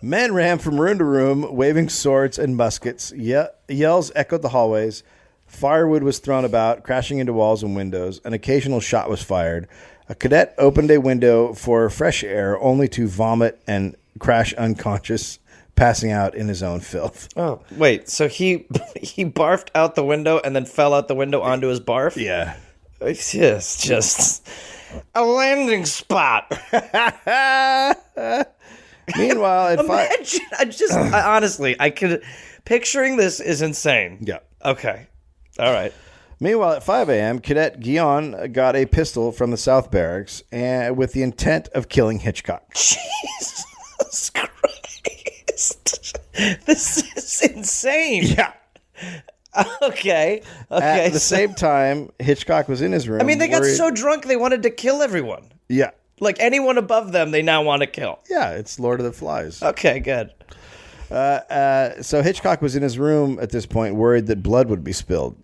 Men ran from room to room, waving swords and muskets. Yells echoed the hallways. Firewood was thrown about, crashing into walls and windows. An occasional shot was fired. A cadet opened a window for fresh air, only to vomit and crash unconscious, passing out in his own filth. Oh, wait. So he barfed out the window and then fell out the window onto his barf? Yeah. It's just a landing spot. Meanwhile, Imagine, honestly, I could, picturing this is insane. Yeah. Okay. All right. Meanwhile, at 5 a.m., Cadet Guion got a pistol from the South Barracks with the intent of killing Hitchcock. Jesus Christ. This is insane. Yeah. Okay. At the same time, Hitchcock was in his room. I mean, they got worried. so drunk they wanted to kill everyone. Yeah. Like anyone above them, they now want to kill. Yeah, it's Lord of the Flies. Okay, good. So Hitchcock was in his room at this point, worried that blood would be spilled.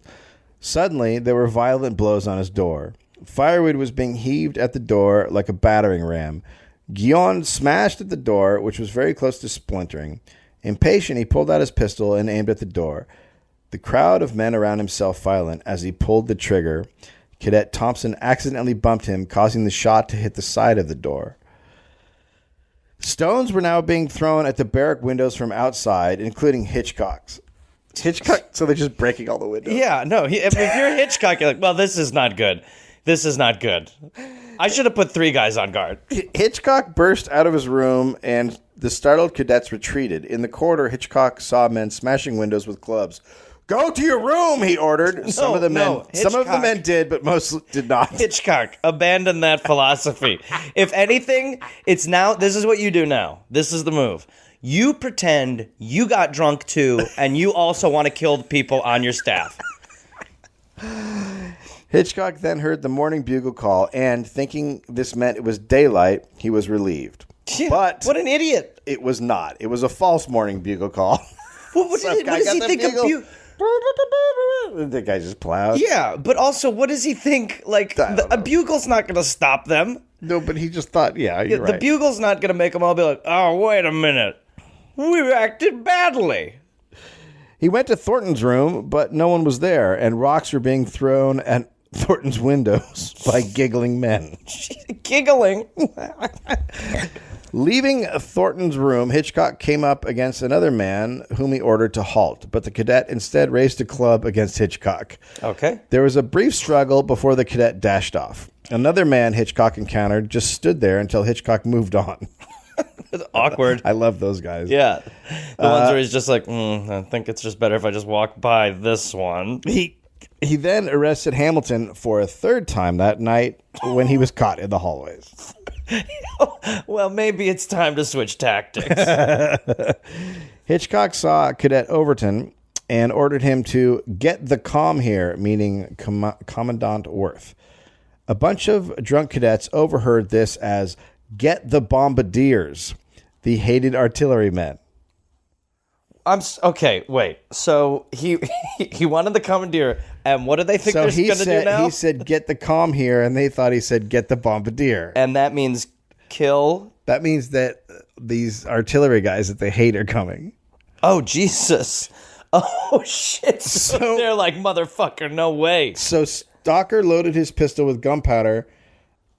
Suddenly, there were violent blows on his door. Firewood was being heaved at the door like a battering ram. Guion smashed at the door, which was very close to splintering. Impatient, he pulled out his pistol and aimed at the door. The crowd of men around him self-violent as he pulled the trigger. Cadet Thompson accidentally bumped him, causing the shot to hit the side of the door. Stones were now being thrown at the barrack windows from outside, including Hitchcock's. So they're just breaking all the windows. Yeah, no. If you're Hitchcock, you're like, well, this is not good. This is not good. I should have put 3 guys on guard. Hitchcock burst out of his room, and the startled cadets retreated. In the corridor, Hitchcock saw men smashing windows with clubs. "Go to your room," he ordered. Some of the men did, but most did not. Hitchcock, abandon that philosophy. If anything, it's now. This is what you do now. This is the move. You pretend you got drunk too, and you also want to kill the people on your staff. Hitchcock then heard the morning bugle call, and thinking this meant it was daylight, he was relieved. Yeah, But what an idiot! It was not. It was a false morning bugle call. What does he think of bugle? The guy just plowed. Yeah, but also, what does he think? Like, a bugle's not going to stop them. No, but he just thought, you're The right. bugle's not going to make them all be like, oh, wait a minute. We acted badly. He went to Thornton's room, but no one was there, and rocks were being thrown at Thornton's windows by giggling men. Giggling. Leaving Thornton's room, Hitchcock came up against another man whom he ordered to halt, but the cadet instead raised a club against Hitchcock. Okay. There was a brief struggle before the cadet dashed off. Another man Hitchcock encountered just stood there until Hitchcock moved on. Awkward. I love those guys. Yeah. The ones where he's just like, I think it's just better if I just walk by this one. He then arrested Hamilton for a 3rd time that night when he was caught in the hallways. Well, maybe it's time to switch tactics. Hitchcock saw Cadet Overton and ordered him to get the calm here, meaning Commandant Worth. A bunch of drunk cadets overheard this as "get the bombardiers," the hated artillerymen. Okay, wait. So he wanted the commandeer, and what do they think they're going to do now? He said, "Get the calm here," and they thought he said, "Get the bombardier." And that means kill. That means that these artillery guys that they hate are coming. Oh, Jesus. Oh, shit. So they're like, motherfucker, no way. So Stalker loaded his pistol with gunpowder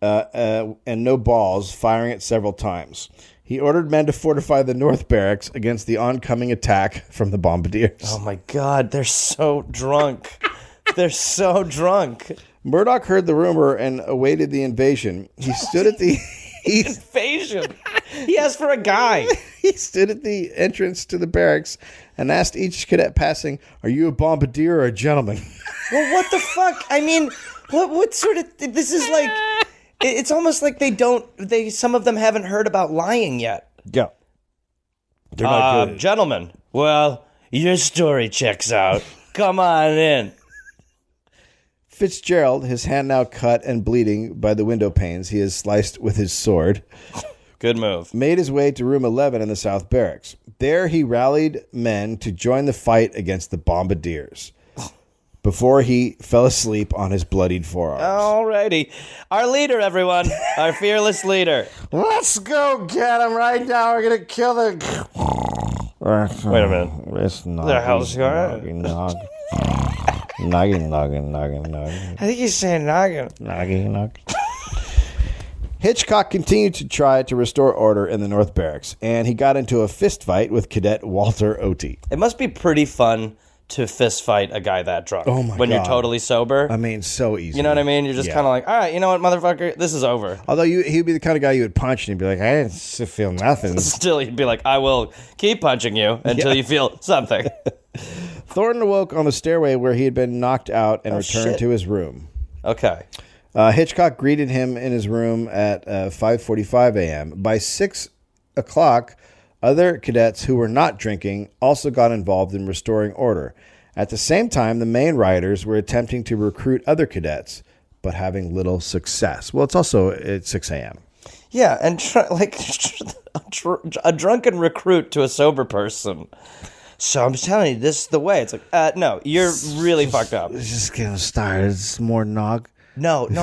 and no balls, firing it several times. He ordered men to fortify the North Barracks against the oncoming attack from the bombardiers. Oh, my God. They're so drunk. They're so drunk. Murdoch heard the rumor and awaited the invasion. He stood at the... Invasion. He asked for a guy. He stood at the entrance to the barracks and asked each cadet passing, "Are you a bombardier or a gentleman?" Well, what the fuck? I mean, what sort of... This is like... It's almost like some of them haven't heard about lying yet. Yeah. They're not good. Gentlemen, well, your story checks out. Come on in. Fitzgerald, his hand now cut and bleeding by the window panes he has sliced with his sword, good move, made his way to room 11 in the South Barracks. There he rallied men to join the fight against the bombardiers before he fell asleep on his bloodied forearms. Alrighty. Our leader, everyone. Our fearless leader. Let's go get him right now. We're going to kill the... Wait a minute. It's not. The hell's going on? Noggin. I think he's saying noggin. Noggin. Hitchcock continued to try to restore order in the North Barracks, and he got into a fist fight with Cadet Walter Otey. It must be pretty fun to fist fight a guy that drunk. Oh my when God. you're totally sober. I mean, so easy. You know what I mean? You're just kind of like, all right, you know what, motherfucker, this is over. Although he'd be the kind of guy you would punch and he'd be like, I didn't feel nothing. Still, you'd be like, I will keep punching you until you feel something. Thornton awoke on the stairway where he had been knocked out and returned to his room. Okay. Hitchcock greeted him in his room at 5:45 a.m. By 6 o'clock, other cadets who were not drinking also got involved in restoring order. At the same time, the main rioters were attempting to recruit other cadets, but having little success. Well, it's also at 6 a.m. Yeah, and a drunken recruit to a sober person. So I'm telling you, this is the way. It's like, no, you're really fucked up. It's just getting started. It's more nog. No more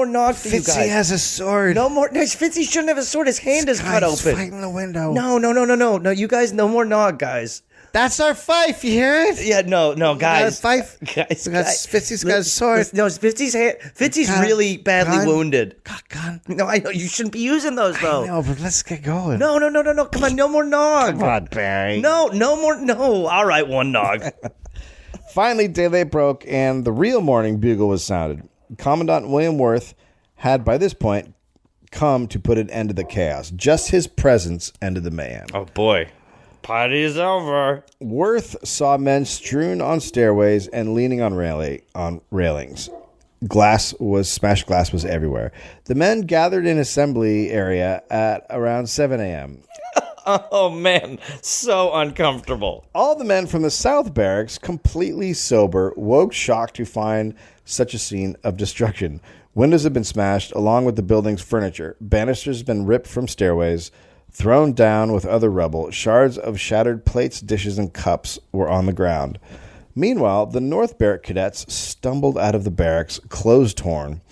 nog for you guys. Fitzy has a sword. No more. No, Fitzy shouldn't have a sword. His hand is cut open. Fighting the window. No, you guys, no more nog, guys. That's our fife. You hear it? Yeah, no, guys. Fife. Guys. Fitzy's got a sword. No, Fitzy's really badly wounded. Gun. No, I know you shouldn't be using those though. No, but let's get going. No. Come on, no more nog. Come on, Barry. No more. No. All right, one nog. Finally, daylight broke, and the real morning bugle was sounded. Commandant William Worth had, by this point, come to put an end to the chaos. Just his presence ended the mayhem. Oh, boy. Party's over. Worth saw men strewn on stairways and leaning on railings. Smashed glass was everywhere. The men gathered in assembly area at around 7 a.m. Oh, man. So uncomfortable. All the men from the South Barracks, completely sober, woke shocked to find such a scene of destruction. Windows had been smashed, along with the building's furniture. Banisters had been ripped from stairways, thrown down with other rubble. Shards of shattered plates, dishes, and cups were on the ground. Meanwhile, the North Barrack cadets stumbled out of the barracks, clothes torn.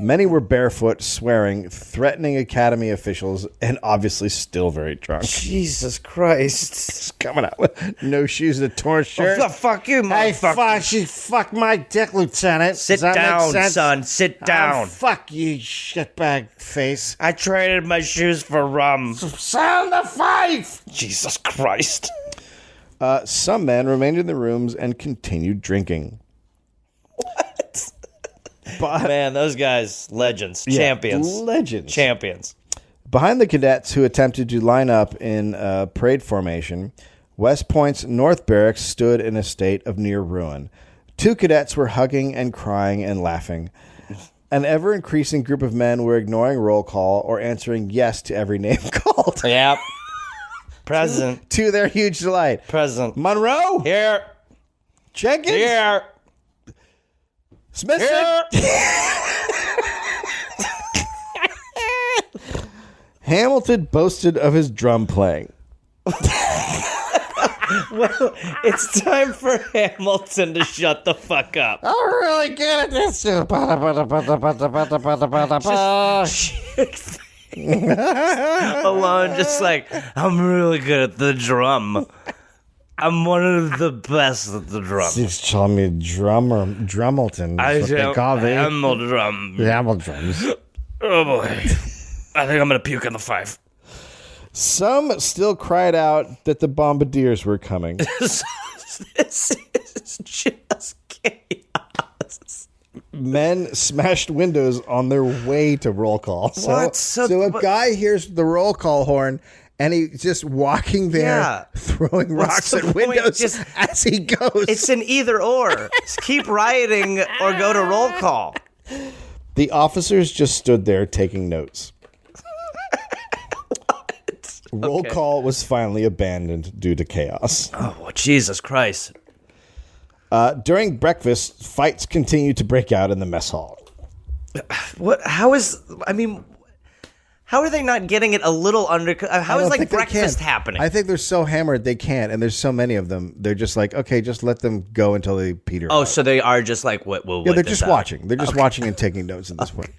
Many were barefoot, swearing, threatening academy officials, and obviously still very drunk. Jesus Christ. Just coming out with no shoes and a torn shirt. Oh, fuck you, motherfucker. Fuck my dick, Lieutenant. Sit down, son. Sit down. Oh, fuck you, shitbag face. I traded my shoes for rum. Sound the fife! Jesus Christ. Some men remained in the rooms and continued drinking. What? But, man, those guys, legends. Yeah, champions. Legends. Champions. Behind the cadets who attempted to line up in parade formation, West Point's North Barracks stood in a state of near ruin. 2 cadets were hugging and crying and laughing. An ever-increasing group of men were ignoring roll call or answering yes to every name called. Yep. Present. To their huge delight. Present. Monroe. Here. Jenkins. Here. Smithson. Hamilton boasted of his drum playing. Well, it's time for Hamilton to shut the fuck up. I'm really good at this. alone, just like, I'm really good at the drum. I'm one of the best at the drum. Just call me Drummelton. That's what they call me. Hamel drum. Hamel drums. Oh boy. I think I'm gonna puke on the 5. Some still cried out that the bombardiers were coming. This is just chaos. Men smashed windows on their way to roll call. What? So a guy hears the roll call horn, and he's just walking there, throwing rocks at windows as he goes. It's an either or. Keep rioting or go to roll call. The officers just stood there taking notes. Roll call was finally abandoned due to chaos. Oh, Jesus Christ. During breakfast, fights continued to break out in the mess hall. How are they not getting it a little under? How is like breakfast happening? I think they're so hammered they can't, and there's so many of them. They're just like, okay, just let them go until they peter out. So they are just like, we'll they're just watching. They're just watching and taking notes at this point.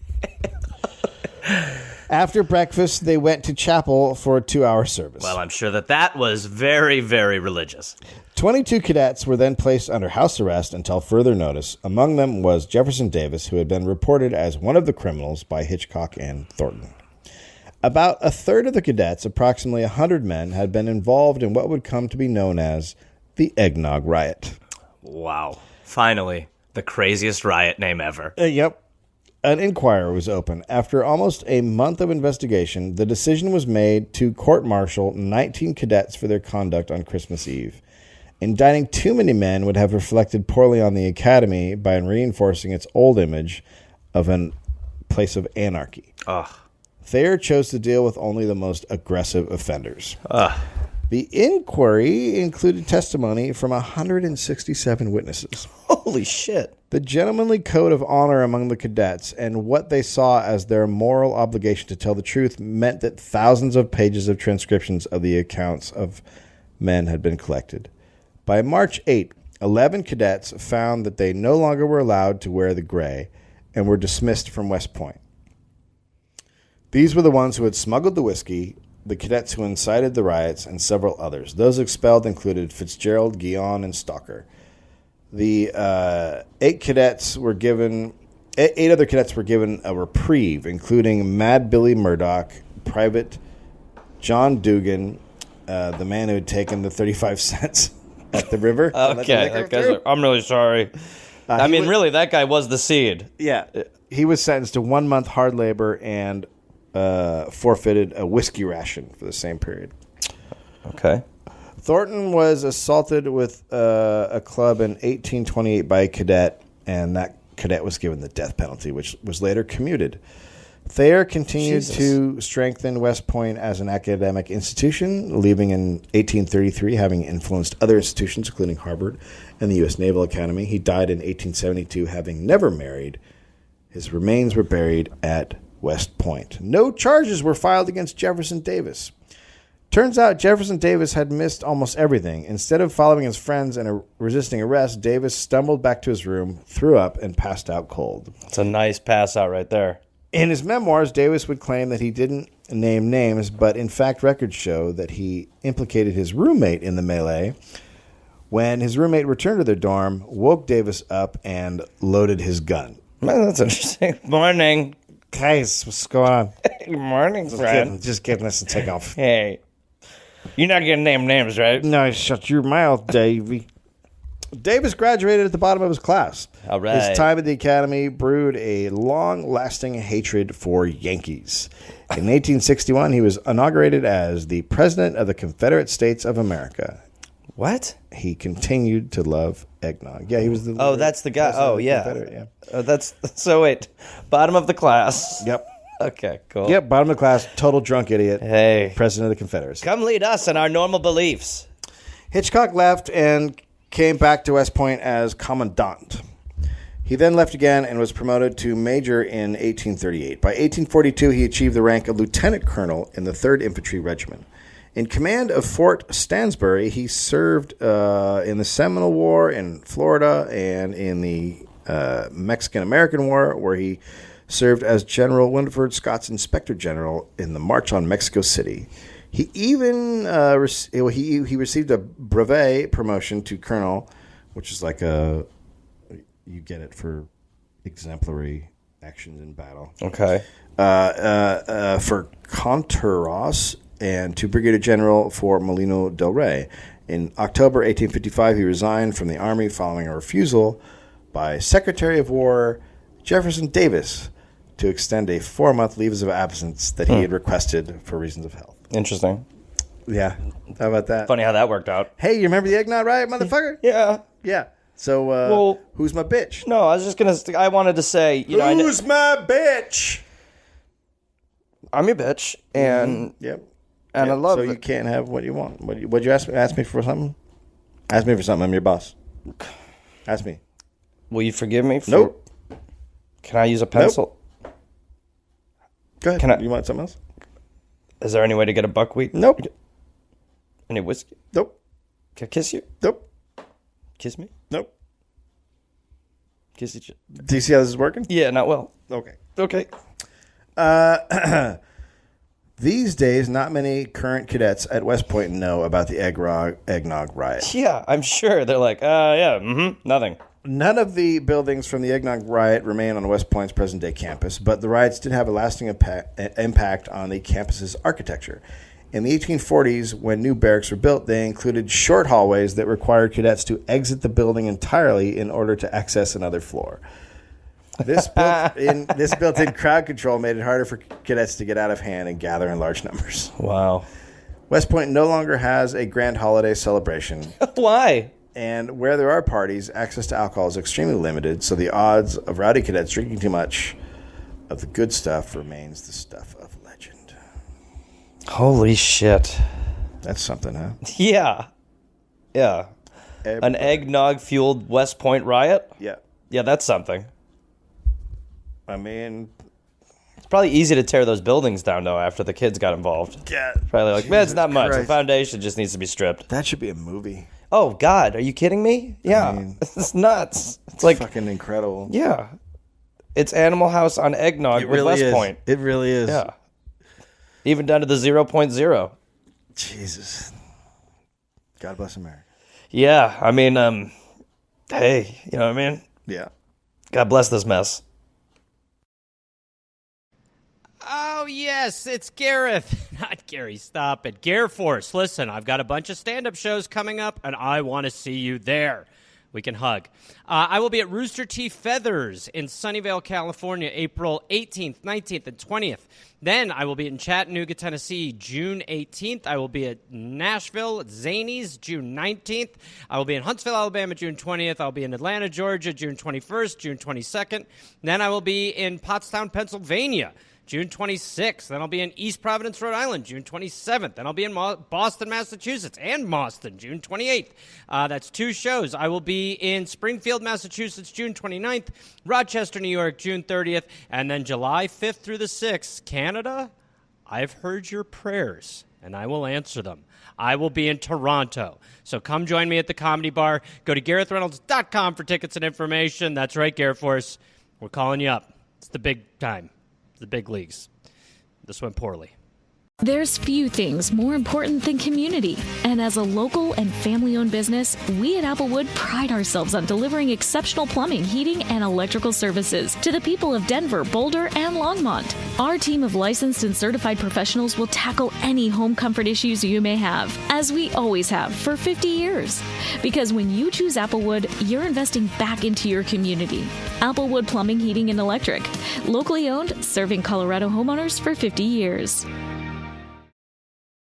After breakfast, they went to chapel for a 2-hour service. Well, I'm sure that was very, very religious. 22 cadets were then placed under house arrest until further notice. Among them was Jefferson Davis, who had been reported as one of the criminals by Hitchcock and Thornton. About a third of the cadets, approximately 100 men, had been involved in what would come to be known as the Eggnog Riot. Wow. Finally, the craziest riot name ever. Yep. An inquiry was opened. After almost a month of investigation, the decision was made to court-martial 19 cadets for their conduct on Christmas Eve. Indicting too many men would have reflected poorly on the academy by reinforcing its old image of a place of anarchy. Ugh. Thayer chose to deal with only the most aggressive offenders. The inquiry included testimony from 167 witnesses. Holy shit. The gentlemanly code of honor among the cadets and what they saw as their moral obligation to tell the truth meant that thousands of pages of transcriptions of the accounts of men had been collected. By March 8, 11 cadets found that they no longer were allowed to wear the gray and were dismissed from West Point. These were the ones who had smuggled the whiskey, the cadets who incited the riots, and several others. Those expelled included Fitzgerald, Guion, and Stalker. The 8 other cadets were given a reprieve, including Mad Billy Murdoch, Private John Dugan, the man who had taken the 35 cents at the river. Okay, that guy's like, I'm really sorry. Really, that guy was the seed. Yeah, he was sentenced to 1 month hard labor and forfeited a whiskey ration for the same period. Okay. Thornton was assaulted with a club in 1828 by a cadet, and that cadet was given the death penalty, which was later commuted. Thayer continued to strengthen West Point as an academic institution, leaving in 1833, having influenced other institutions, including Harvard and the U.S. Naval Academy. He died in 1872, having never married. His remains were buried at West Point. No charges were filed against Jefferson Davis. Turns out Jefferson Davis had missed almost everything. Instead of following his friends and resisting arrest, Davis stumbled back to his room, threw up, and passed out cold. It's a nice pass out right there. In his memoirs, Davis would claim that he didn't name names, but in fact records show that he implicated his roommate in the melee when his roommate returned to their dorm, woke Davis up, and loaded his gun. Man, that's interesting. Morning. Guys, what's going on? Good morning, friend. Just getting this and take off. Hey. You're not going to name names, right? No, shut your mouth, Davey. Davis graduated at the bottom of his class. All right. His time at the academy brewed a long-lasting hatred for Yankees. In 1861, he was inaugurated as the President of the Confederate States of America. What? He continued to love eggnog. Yeah, he was the... Oh, that's the guy. Oh, yeah. So wait. Bottom of the class. Yep. Okay, cool. Yep, bottom of the class, total drunk idiot. Hey. President of the Confederacy. Come lead us in our normal beliefs. Hitchcock left and came back to West Point as commandant. He then left again and was promoted to major in 1838. By 1842, he achieved the rank of lieutenant colonel in the 3rd Infantry Regiment. In command of Fort Stansbury, he served in the Seminole War in Florida and in the Mexican-American War, where he served as General Winford Scott's Inspector General in the March on Mexico City. He even he received a brevet promotion to colonel, which is like you get it for exemplary actions in battle. Okay. For Contoros and to Brigadier General for Molino del Rey. In October 1855, he resigned from the Army following a refusal by Secretary of War Jefferson Davis to extend a 4-month leave of absence that he had requested for reasons of health. Interesting. Yeah. How about that? Funny how that worked out. Hey, you remember the eggnog riot, motherfucker? Yeah. Yeah. So, who's my bitch? No, I was just going to... I wanted to say... Who's my bitch? I'm your bitch, and... Yep. And I love so you can't have what you want. What'd you ask me? Ask me for something? Ask me for something. I'm your boss. Ask me. Will you forgive me? Nope. Can I use a pencil? Nope. Go ahead. Can I... You want something else? Is there any way to get a buckwheat? Nope. Any whiskey? Nope. Can I kiss you? Nope. Kiss me? Nope. Kiss each other? Do you see how this is working? Yeah, not well. Okay. Okay. These days, not many current cadets at West Point know about the eggnog riot. Yeah, I'm sure. They're like, nothing. None of the buildings from the eggnog riot remain on West Point's present-day campus, but the riots did have a lasting impact on the campus's architecture. In the 1840s, when new barracks were built, they included short hallways that required cadets to exit the building entirely in order to access another floor. This built-in crowd control made it harder for cadets to get out of hand and gather in large numbers. Wow. West Point no longer has a grand holiday celebration. Why? And where there are parties, access to alcohol is extremely limited, so the odds of rowdy cadets drinking too much of the good stuff remains the stuff of legend. Holy shit. That's something, huh? Yeah. Yeah. An eggnog-fueled West Point riot? Yeah. Yeah, that's something. I mean... It's probably easy to tear those buildings down, though, after the kids got involved. Yeah. Probably like, man, it's not much. Christ. The foundation just needs to be stripped. That should be a movie. Oh, God. Are you kidding me? Yeah. I mean, it's nuts. It's like... fucking incredible. Yeah. It's Animal House on eggnog with West Point. It really is. Yeah. Even down to the 0.0. Jesus. God bless America. Yeah. I mean, hey, you know what I mean? Yeah. God bless this mess. Oh, yes, it's Gareth. Not Gary, stop it. Gare Force, listen, I've got a bunch of stand-up shows coming up, and I want to see you there. We can hug. I will be at Rooster Teeth Feathers in Sunnyvale, California, April 18th, 19th, and 20th. Then I will be in Chattanooga, Tennessee, June 18th. I will be at Nashville at Zanies, June 19th. I will be in Huntsville, Alabama, June 20th. I'll be in Atlanta, Georgia, June 21st, June 22nd. Then I will be in Pottstown, Pennsylvania, June 26th. Then I'll be in East Providence, Rhode Island, June 27th. Then I'll be in Boston, Massachusetts, and Boston, June 28th. That's 2 shows. I will be in Springfield, Massachusetts, June 29th, Rochester, New York, June 30th, and then July 5th through the 6th. Canada, I've heard your prayers, and I will answer them. I will be in Toronto. So come join me at the Comedy Bar. Go to GarethReynolds.com for tickets and information. That's right, Gare Force. We're calling you up. It's the big time. The big leagues. This went poorly. There's few things more important than community. And as a local and family-owned business, we at Applewood pride ourselves on delivering exceptional plumbing, heating, and electrical services to the people of Denver, Boulder, and Longmont. Our team of licensed and certified professionals will tackle any home comfort issues you may have, as we always have for 50 years. Because when you choose Applewood, you're investing back into your community. Applewood Plumbing, Heating, and Electric. Locally owned, serving Colorado homeowners for 50 years.